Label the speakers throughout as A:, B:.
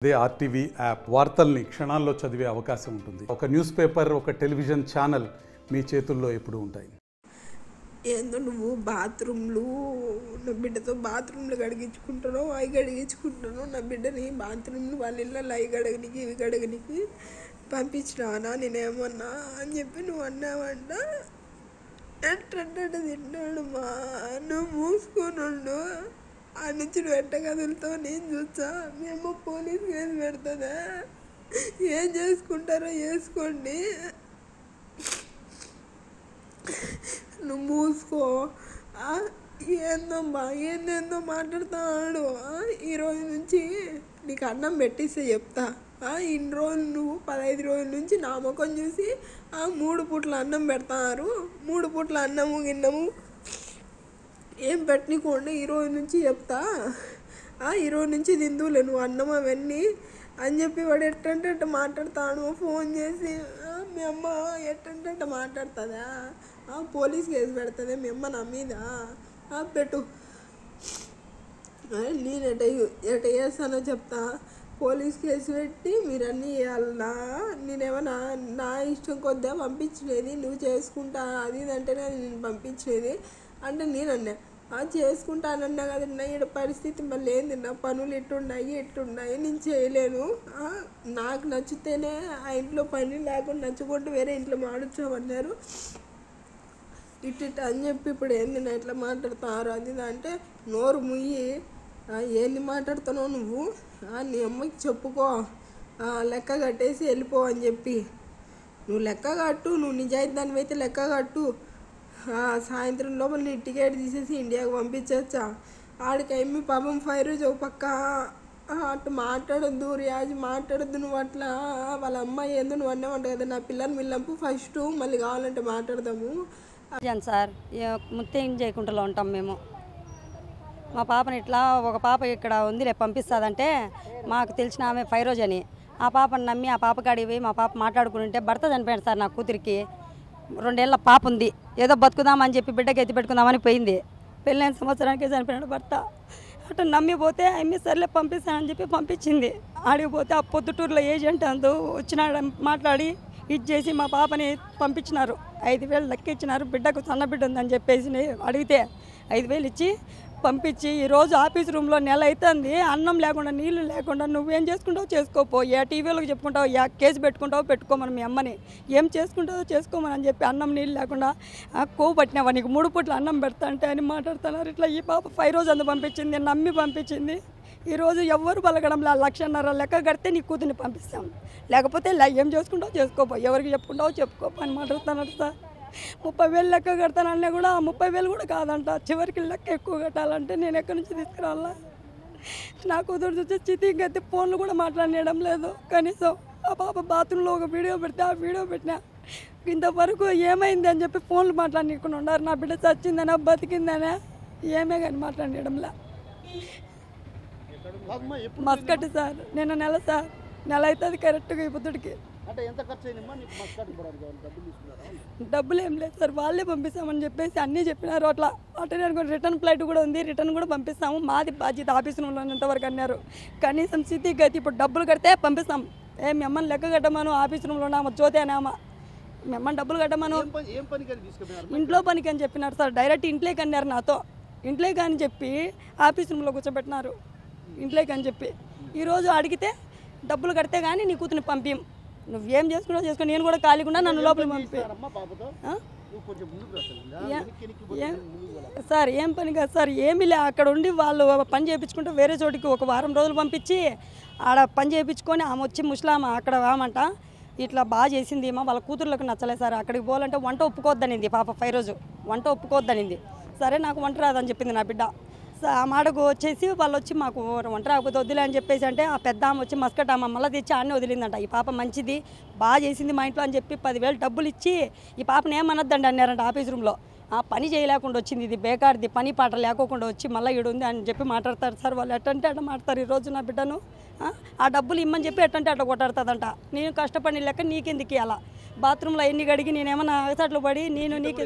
A: అదే RTV app వార్తల్ని క్షణాల్లో చదివే అవకాశం ఉంటుంది. ఒక న్యూస్ పేపర్, ఒక టెలివిజన్ ఛానల్ మీ చేతుల్లో ఎప్పుడూ ఉంటాయి.
B: ఏందో నువ్వు బాత్రూమ్లు నా బిడ్డతో బాత్రూమ్లు కడిగించుకుంటున్నావు, అవి కడిగించుకుంటున్నావు. నా బిడ్డని బాత్రూమ్లు వాళ్ళ ఇళ్ళల్లో అవి కడగనికి ఇవి కడగనికి పంపించినావనా నేనేమన్నా అని చెప్పి నువ్వు అన్నావంట. ఎట్టంటే తింటాడు మా నువ్వు మూసుకునుండు. ఆ నుంచి నువ్వు ఎట్ట కదులుతావు నేను చూస్తా. మేము పోలీస్ కేసు పెడుతుందా, ఏం చేసుకుంటారో చేసుకోండి. నువ్వు మూసుకో. ఏందో మాట్లాడుతాడు. ఈరోజు నుంచి నీకు అన్నం పెట్టిస్తే చెప్తా. ఇన్ని రోజులు నువ్వు 15 రోజుల నుంచి నా ముఖం చూసి 3 పూట్ల అన్నం పెడతారు. 3 పూట్ల అన్నము గిన్నము ఏం పెట్టనికోండి. ఈరోజు నుంచి చెప్తా. ఈరోజు నుంచి తిందులే నువ్వు అన్నం అవన్నీ అని చెప్పి వాడు ఎట్టంటే అట్ట మాట్లాడతాడు. ఫోన్ చేసి మీ అమ్మ ఎట్టంటే అట్ట మాట్లాడుతుందా, పోలీస్ కేసు పెడుతుంది మీ అమ్మ నా మీద, పెట్టు. నేను ఎట చేస్తానో చెప్తా. పోలీస్ కేసు పెట్టి మీరు అన్నీ చేయాలన్నా. నేనేమన్నా నా ఇష్టం కొద్దిగా పంపించలేదు, నువ్వు చేసుకుంటా అది ఇదంటేనే నేను పంపించేది అంటే నేనన్నా చేసుకుంటానన్నా కదన్నా. ఈడ పరిస్థితి మళ్ళీ ఏంది, నా పనులు ఎట్టున్నాయి నేను చేయలేను. నాకు నచ్చితేనే ఆ ఇంట్లో పని లేకుండా నచ్చకుండా వేరే ఇంట్లో మాడుచామన్నారు. ఇట్ట అని చెప్పి ఇప్పుడు ఏంది నా ఇట్లా మాట్లాడుతారు అది అంటే నోరు ముయ్యి. ఏంది మాట్లాడుతున్నావు నువ్వు, నీ అమ్మకి చెప్పుకో, లెక్క కట్టేసి వెళ్ళిపో అని చెప్పి. నువ్వు లెక్క కట్టు, నువ్వు నిజాయితీ దానివి అయితే లెక్క కట్టు. సాయంత్రం లోపల నీ టికెట్ తీసేసి ఇండియాకు పంపించచ్చా. ఆడికేమి పాపం ఫైరోజ్ ఒక పక్క అటు మాట్లాడొద్దు, రియాజ్ మాట్లాడొద్దు, నువ్వు అట్లా వాళ్ళ అమ్మాయి ఏందో నువ్వు అన్నావంట కదా. నా పిల్లని మిల్లంపు ఫస్ట్, మళ్ళీ కావాలంటే మాట్లాడదాము
C: సార్. ముత్తేం చేయకుండా ఉంటాం మేము. మా పాపని ఇట్లా ఒక పాప ఇక్కడ ఉందిలే పంపిస్తుందంటే మాకు తెలిసిన ఆమె ఫైరోజ్ అని, ఆ పాపని నమ్మి ఆ పాప కాడికి పోయి మా పాప మాట్లాడుకుంటే భర్త చనిపోయాడు సార్. నా కూతురికి 2 ఏళ్ళ పాప ఉంది. ఏదో బతుకుదామని చెప్పి బిడ్డకి ఎత్తి పెట్టుకుందామని పోయింది. పెళ్ళైన సంవత్సరానికి చనిపోయాడు భర్త. అటు నమ్మిపోతే అమ్మి సర్లే పంపిస్తానని చెప్పి పంపించింది. ఆడిపోతే ఆ పొద్దుటూరులో ఏజెంట్ అందు వచ్చినాడు మాట్లాడి ఇది చేసి మా పాపని పంపించినారు. 5,000 లెక్క ఇచ్చినారు. బిడ్డకు సన్న బిడ్డ ఉందని చెప్పేసి అడిగితే 5,000 ఇచ్చి పంపించి ఈరోజు ఆఫీస్ రూమ్లో నెల అవుతుంది. అన్నం లేకుండా నీళ్ళు లేకుండా నువ్వేం చేసుకుంటావు చేసుకోపో, ఏ టీవీలోకి చెప్పుకుంటావు, ఏ కేసు పెట్టుకుంటావు పెట్టుకోమని మీ అమ్మని, ఏం చేసుకుంటావో చేసుకోమని అని చెప్పి అన్నం నీళ్ళు లేకుండా కొవ్వు పట్టినావా నీకు 3 పూట్ల అన్నం పెడతా అంటే అని మాట్లాడుతున్నారు. ఇట్లా ఈ పాప ఫైరోజ్ అందు పంపించింది, నమ్మి పంపించింది. ఈరోజు ఎవరు పలకడంలో 1,50,000 లెక్క కడితే నీ కూతుర్ని పంపిస్తాం, లేకపోతే ఏం చేసుకుంటావు చేసుకోపో, ఎవరికి చెప్పుకుంటావో చెప్పుకోపో అని మాట్లాడుతున్నారు సార్. 30,000 లెక్క కడతానన్నా కూడా 30,000 కూడా కాదంట. చివరికి లెక్క ఎక్కువ కట్టాలంటే నేను ఎక్కడి నుంచి తీసుకురావాలా? నా కూతురు చూసి చితికి ఎత్తి ఫోన్లు కూడా మాట్లాడడం లేదు. కనీసం ఆ పాప బాత్రూంలో ఒక వీడియో పెడితే ఆ వీడియో పెట్టినా ఇంతవరకు ఏమైంది అని చెప్పి ఫోన్లు మాట్లాడనీకుండా ఉన్నారు. నా బిడ్డ చచ్చిందనా బతికిందనా ఏమే కానీ మాట్లాడడంలా. మస్కట్ సార్, నిన్న నెల సార్, నెల అవుతుంది కరెక్ట్గా ఈ బుద్ధుడికి. డబ్బులు ఏం లేదు సార్, వాళ్ళే పంపిస్తామని చెప్పేసి అన్నీ చెప్పినారు. అట్లా నేను రిటర్న్ ఫ్లైట్ కూడా ఉంది, రిటర్న్ కూడా పంపిస్తాము, మాది బాధ్యత ఆఫీసులో ఉన్నంతవరకు అన్నారు. కనీసం స్థితికి అయితే ఇప్పుడు డబ్బులు కడితే పంపిస్తాం. మీ అమ్మని లెక్క కట్టమను, ఆఫీస్ రూమ్లో ఉన్నామా జ్యోతి అనేమా, మీ అమ్మని డబ్బులు కట్టమను. ఇంట్లో పనికి అని చెప్పినారు సార్. డైరెక్ట్ ఇంట్లోకి అన్నారు నాతో. ఇంట్లోకి అని చెప్పి ఆఫీస్ రూమ్లో కూర్చోబెట్టినారు. ఇంట్లోకి అని చెప్పి ఈరోజు అడిగితే డబ్బులు కడితే కానీ నీ కూతుర్ని పంపిం, నువ్వేం చేసుకున్నావు చేసుకో, నేను కూడా ఖాళీకుండా నన్ను లోపల పంపి. సార్ ఏం పని కాదు సార్, ఏమీ లే. అక్కడ ఉండి వాళ్ళు పని చేయించుకుంటూ వేరే చోటికి ఒక వారం రోజులు పంపించి ఆడ పని చేయించుకొని ఆమె వచ్చి ముస్లామా అక్కడ ఆమంట ఇట్లా బాగా చేసింది మా వాళ్ళ కూతుర్లకు నచ్చలేదు సార్. అక్కడికి పోవాలంటే వంట ఒప్పుకోవద్దనింది పాప ఫైరోజు, వంట ఒప్పుకోవద్దనింది. సరే నాకు వంట రాదని చెప్పింది నా బిడ్డ. ఆ మాటకు వచ్చేసి వాళ్ళు వచ్చి మాకు వంట రాకపోతే వదిలే అని చెప్పేసి అంటే ఆ పెద్ద ఆమె వచ్చి మస్కట్ ఆమె మళ్ళీ తెచ్చి అన్నీ వదిలిందంట. ఈ పాప మంచిది బాగా చేసింది మా ఇంట్లో అని చెప్పి 10,000 డబ్బులు ఇచ్చి ఈ పాపను ఏమనొద్దండి అన్నారంట ఆఫీస్ రూమ్లో. పని చేయలేకుండా వచ్చింది, ఇది బేకార్ది, పని పాట లేకోకుండా వచ్చి మళ్ళీ ఈడు ఉంది అని చెప్పి మాట్లాడతారు సార్. వాళ్ళు ఎట్టంటే అట్లా మాట్లాడతారు. ఈరోజు నా బిడ్డను ఆ డబ్బులు ఇమ్మని చెప్పి ఎట్టంటే అట్లా కొట్టాడుతుందంట. నేను కష్టపడి లెక్క నీకెందుకు అలా బాత్రూంలో ఎన్ని గడిగి నేనేమన్నా అగసాట్లు పడి నేను నీకు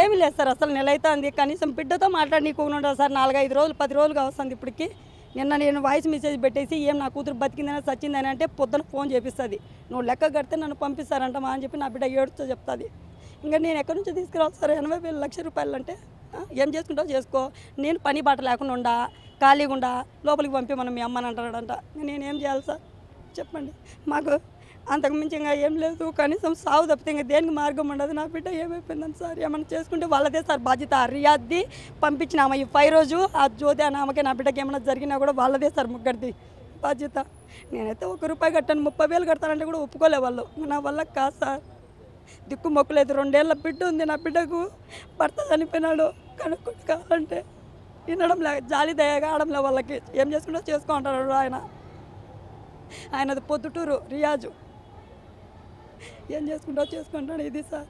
C: ఏమి లేదు సార్. అసలు నెల అవుతుంది. కనీసం బిడ్డతో మాట్లాడి నీకు ఉండదు సార్. 4-5 రోజులు 10 రోజులుగా వస్తుంది ఇప్పటికి. నిన్న నేను వాయిస్ మెసేజ్ పెట్టేసి ఏం నా కూతురు బతికిందని చచ్చిందని అంటే పొద్దున ఫోన్ చేపిస్తుంది. నువ్వు లెక్క కడితే నన్ను పంపిస్తారంటమా అని చెప్పి నా బిడ్డ ఏడుస్తూ చెప్తుంది. ఇంకా నేను ఎక్కడి నుంచి తీసుకురావాలి సార్ 80,000 లక్ష రూపాయలు అంటే? ఏం చేసుకుంటావు చేసుకో, నేను పని బాట లేకుండా ఉండా, ఖాళీగా ఉండా, లోపలికి పంపి మనం మీ అమ్మని అంటాడంట. నేనేం చేయాలి సార్ చెప్పండి. మాకు అంతకుమించి ఇంకా ఏం లేదు, కనీసం సాగు తప్పితే ఇంకా దేనికి మార్గం ఉండదు. నా బిడ్డ ఏమైపోయిందని సార్ ఏమన్నా చేసుకుంటే వాళ్ళదే సార్ బాధ్యత. రియాద్ది పంపించినామా ఈ 5 రోజు, ఆ జ్యోతి అని ఆమెకి నా బిడ్డకి ఏమైనా జరిగినా కూడా వాళ్ళదే సార్ ముగ్గురిది బాధ్యత. నేనైతే 1 రూపాయి కట్టాను, 30,000 కడతానంటే కూడా ఒప్పుకోలే వాళ్ళు. నా వల్ల కాదు సార్, దిక్కు మొక్కులేదు. 2 ఏళ్ళ బిడ్డ ఉంది నా బిడ్డకు, భర్త చనిపోయినాడు. కనుక్కుంటే కావాలంటే వినడం లే, జాలి దయగా ఆడంలే వాళ్ళకి. ఏం చేసుకుంటో చేసుకో అంటాడు ఆయనది పొద్దుటూరు రియాజు. ఏం చేసుకుంటావు చేసుకుంటాడు ఇది సార్.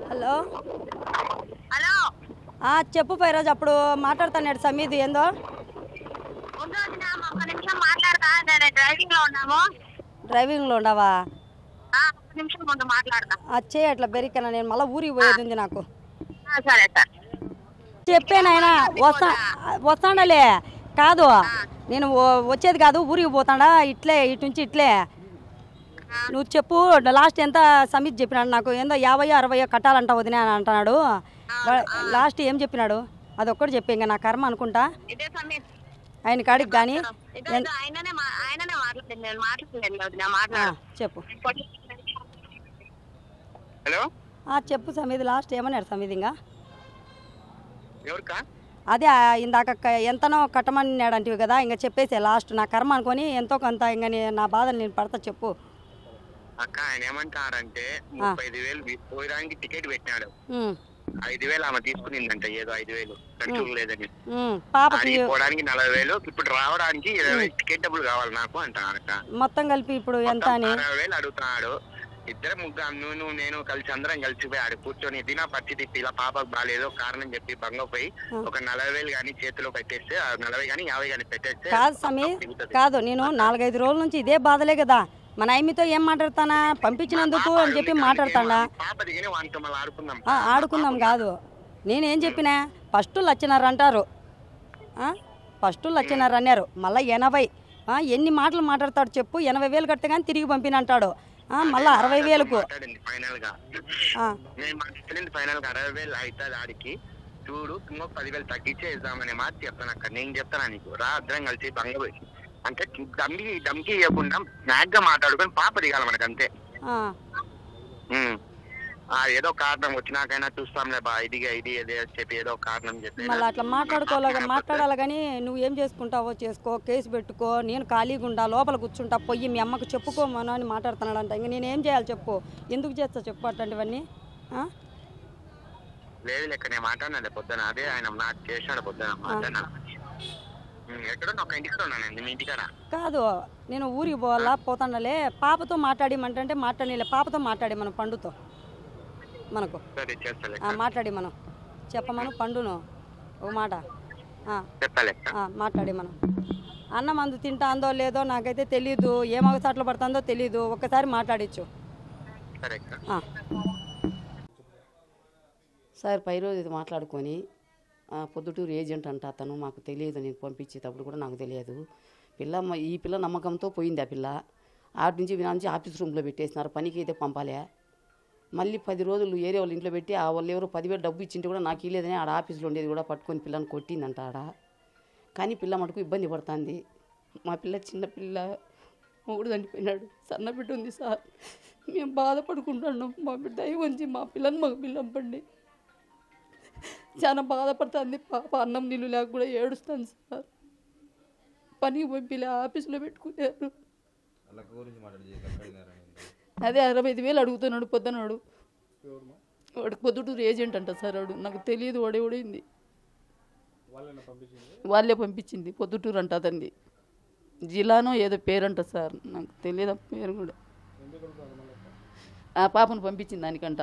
C: హలో
D: హలో
C: చెప్పు ఫైరోజ్. అప్పుడు మాట్లాడుతున్నాడు సమీద్ ఏందో.
D: ఒక్క నిమిషం మాట్లాడతా, నేను డ్రైవింగ్ లో ఉన్నాము.
C: డ్రైవింగ్లో ఉండవా?
D: ఒక్క నిమిషం ముందు మాట్లాడతా.
C: వచ్చే అట్లా బెరికన్నా, నేను మళ్ళీ ఊరికి పోయేది ఉంది నాకు.
D: సరే సార్
C: చెప్పానైనా వస్తాడలే. కాదు నేను వచ్చేది కాదు, ఊరికి పోతాడా ఇట్లే, ఇటు నుంచి ఇట్లే. నువ్వు చెప్పు లాస్ట్ ఎంత సమీత్ చెప్పినాడు నాకు, ఏందో 50-60 కట్టాలంట వదిన అని అంటున్నాడు. లాస్ట్ ఏం చెప్పినాడు అదొక్కటి చెప్పి ఇంకా నా కర్మ అనుకుంటా. ఆయన కాడికి కానీ చెప్పు. చెప్పు సమీద్ లాస్ట్ ఏమన్నాడు సమీద్? ఇంకా అదే ఇందాక ఎంతనో కట్టమన్నాడు అంటివి కదా, ఇంకా చెప్పేసే లాస్ట్ నా కర్మ అనుకొని ఎంతో కొంత ఇంకా నా బాధలు నేను పడతా చెప్పు.
E: అక్క ఆయన ఏమంటారంటే 35,000 పోయడానికి టికెట్ పెట్టినాడు, 5,000 ఆమె తీసుకునిందంట, ఏదో 5,000 కంట్రోల్ లేదని. పోవడానికి 40,000, ఇప్పుడు రావడానికి 20,000 టికెట్ డబ్బులు కావాలి నాకు అంటారట.
C: మొత్తం కలిపి ఇప్పుడు ఎంత అని
E: 60,000 అడుగుతున్నాడు. ఇద్దరు ముగ్గురు నేను కలిసి అందరం కలిసిపోయి ఆడ కూర్చొని దినా పరిస్థితి ఇలా పాపకు బాగాలేదో కారణం చెప్పి బంగపోయి ఒక 40,000 కానీ చేతిలో పెట్టేస్తే 40 కానీ 50 కానీ పెట్టేస్తే.
C: కాదు సమీర్ కాదు, నేను 4-5 రోజుల నుంచి ఇదే బాధలే కదా. మన ఆయమితో ఏం మాట్లాడతానా, పంపించినందుకు అని చెప్పి మాట్లాడతాడా? ఆడుకుందాం కాదు, నేనేం చెప్పినా ఫస్ట్ 1,00,000 అంటారు, ఫస్ట్ 1,00,000 అన్నారు, మళ్ళీ 80. ఎన్ని మాటలు మాట్లాడతాడు చెప్పు. 80,000 కడితే కానీ తిరిగి పంపినంటాడు, మళ్ళీ 60,000కు
E: ఫైనల్ గా 60,000 అవుతుంది ఆడికి. చూడు ఇంకొక 10,000 తగ్గించే ఇద్దామనే మాట చెప్తాను అక్క. నేను చెప్తాను నీకు రా, అందరం కలిసి బంగపోయి అంటే దమ్కి ఇవ్వకుండా స్నాక్ గా మాట్లాడుకొని పాప దిగాలి మనకు అంతే. ఏదో కారణం వచ్చినాకైనా చూస్తాంలే బా, ఇది ఏదే చెప్పి ఏదో కారణం చెప్పి
C: మళ్ళీ అట్లా మాట్లాడాలి. కానీ నువ్వు ఏం చేసుకుంటావో చేసుకో, కేసు పెట్టుకో, నేను ఖాళీగా ఉండా, లోపల కూర్చుంటా, పోయి మీ అమ్మకు చెప్పుకోమను అని మాట్లాడుతున్నాడంట. ఇంక నేనేం చేయాలి చెప్పు, ఎందుకు చేస్తా చెప్పు అట్లాంటివన్నీ?
E: లేదు లెక్క నేను మాట్లాడినా పొద్దున, అదే ఆయన నాకు చేసినాడు పొద్దున మాట్లాడినా.
C: కాదు నేను ఊరికి పోవాలా, పోతాండలే, పాపతో మాట్లాడిమంటే మాట్లాడలే, పాపతో మాట్లాడి మనం పండుతో మనకు మాట్లాడి మనం చెప్పమను పండును ఒక మాట మాట్లాడి మనం. అన్నం అందు తింటా అందో లేదో నాకైతే తెలీదు, ఏం అవసరాలు పడుతుందో తెలీదు, ఒక్కసారి మాట్లాడించు సార్. పై రోజు ఇది మాట్లాడుకొని పొద్దుటూరు ఏజెంట్ అంట అతను, మాకు తెలియదు, నేను పంపించేటప్పుడు కూడా నాకు తెలియదు. ఈ పిల్ల నమ్మకంతో పోయింది. ఆ పిల్ల ఆటి నుంచి వినాంచి ఆఫీస్ రూమ్లో పెట్టేసినారు, పనికి అయితే పంపాలే. మళ్ళీ 10 రోజులు ఏరే వాళ్ళ ఇంట్లో పెట్టి ఆ వాళ్ళు ఎవరో 10,000 డబ్బు ఇచ్చింటే కూడా నాకు ఇలేదని ఆడ ఆఫీస్లో ఉండేది కూడా పట్టుకొని పిల్లని కొట్టిందంట ఆడ. కానీ పిల్ల మటుకు ఇబ్బంది పడుతుంది. మా పిల్ల చిన్న పిల్ల, మొగుడు చనిపోయినాడు, సన్న బిడ్డ ఉంది సార్. మేము బాధపడుకుంటున్నాం. మా బిడ్డ వంచి మా పిల్లని మగ పిల్లం పండి చాలా బాధపడుతుంది. పాప అన్నం నీళ్ళు లేక కూడా ఏడుస్తాను సార్. పనికి పంపిలే, ఆఫీస్లో పెట్టుకున్నారు. అదే 65,000 అడుగుతున్నాడు పొద్దునాడు. వాడికి పొద్దుటూరు ఏజెంట్ అంట సార్. వాడు నాకు తెలియదు, వాడేవాడైంది, వాళ్ళే పంపించింది. పొద్దుటూరు అంట అతంది, జిల్లానో ఏదో పేరంట సార్, నాకు తెలియదు ఆ పేరు కూడా. ఆ పాపను పంపించింది దానికంట.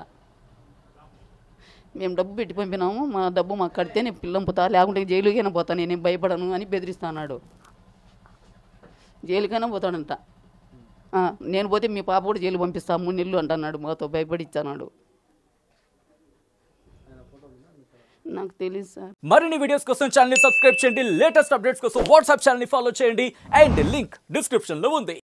C: మేము డబ్బు పెట్టి పంపినాము, మా డబ్బు మాకు కడితే నేను పిల్లం పోతా, లేకుంటే జైలుకైనా పోతాను, నేనేం భయపడను అని బెదిరిస్తున్నాడు. జైలుకైనా పోతాడంట. నేను పోతే మీ పాప కూడా జైలు పంపిస్తా 3 నెలలు అంటున్నాడు, మాతో భయపడిచ్చాడు.
F: నాకు తెలియదు సార్.
G: మరిన్ని వీడియోస్ కోసం ఛానల్ ని సబ్స్క్రైబ్ చేయండి, లేటెస్ట్ అప్డేట్స్ కోసం వాట్సాప్ ఛానల్ ని ఫాలో చేయండి అండ్ లింక్ డిస్క్రిప్షన్ లో ఉంది.